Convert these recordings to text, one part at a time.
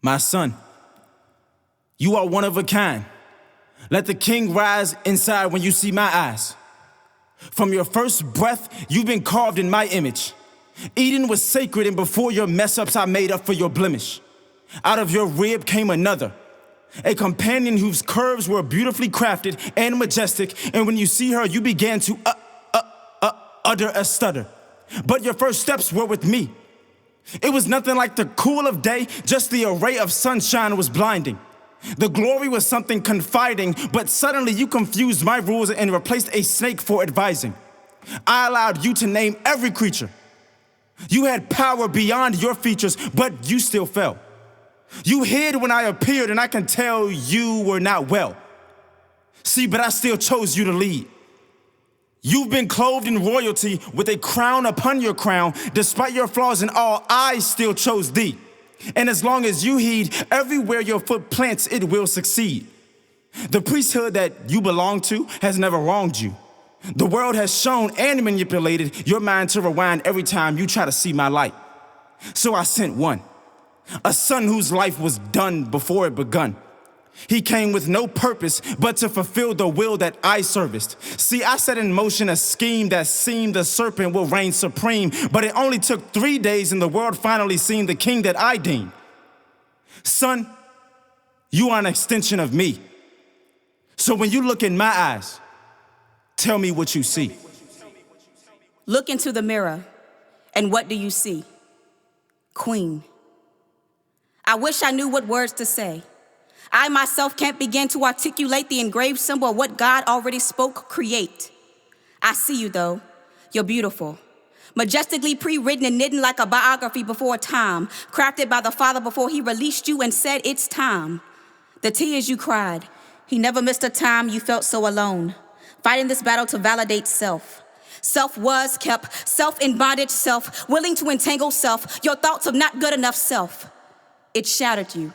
My son, you are one of a kind. Let the king rise inside when you see my eyes. From your first breath, you've been carved in my image. Eden was sacred, and before your mess-ups, I made up for your blemish. Out of your rib came another, a companion whose curves were beautifully crafted and majestic, and when you see her, you began to utter a stutter. But your first steps were with me. It was nothing like the cool of day, just the array of sunshine was blinding. The glory was something confiding, but suddenly you confused my rules and replaced a snake for advising. I allowed you to name every creature. You had power beyond your features, but you still fell. You hid when I appeared, and I can tell you were not well. See, but I still chose you to lead. You've been clothed in royalty with a crown upon your crown. Despite your flaws and all, I still chose thee. And as long as you heed, everywhere your foot plants, it will succeed. The priesthood that you belong to has never wronged you. The world has shown and manipulated your mind to rewind every time you try to see my light. So I sent one, a son whose life was done before it begun. He came with no purpose but to fulfill the will that I serviced. See, I set in motion a scheme that seemed the serpent will reign supreme, but it only took 3 days and the world finally seen the king that I deemed. Son, you are an extension of me. So when you look in my eyes, tell me what you see. Look into the mirror, and what do you see? Queen. I wish I knew what words to say. I myself can't begin to articulate the engraved symbol of what God already spoke, create. I see you though, you're beautiful. Majestically pre-written and knitted like a biography before time, crafted by the Father before he released you and said it's time. The tears you cried, he never missed a time you felt so alone, fighting this battle to validate self. Self was kept, self in bondage, self, willing to entangle self, your thoughts of not good enough self. It shattered you.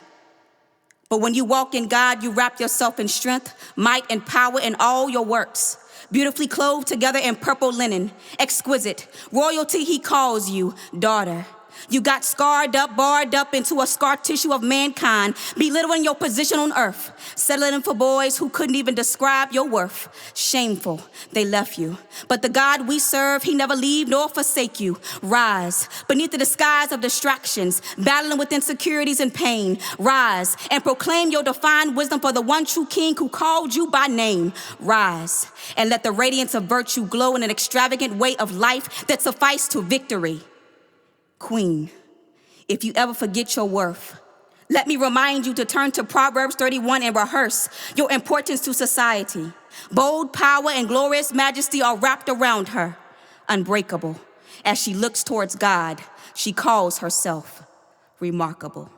But when you walk in God, you wrap yourself in strength, might, and power in all your works. Beautifully clothed together in purple linen, exquisite. Royalty, he calls you, daughter. You got scarred up, barred up into a scar tissue of mankind, belittling your position on earth, settling for boys who couldn't even describe your worth. Shameful, they left you. But the God we serve, he never leave nor forsake you. Rise, beneath the disguise of distractions, battling with insecurities and pain. Rise, and proclaim your divine wisdom for the one true king who called you by name. Rise, and let the radiance of virtue glow in an extravagant way of life that suffice to victory. Queen, if you ever forget your worth, let me remind you to turn to Proverbs 31 and rehearse your importance to society. Bold power and glorious majesty are wrapped around her, unbreakable. As she looks towards God, she calls herself remarkable.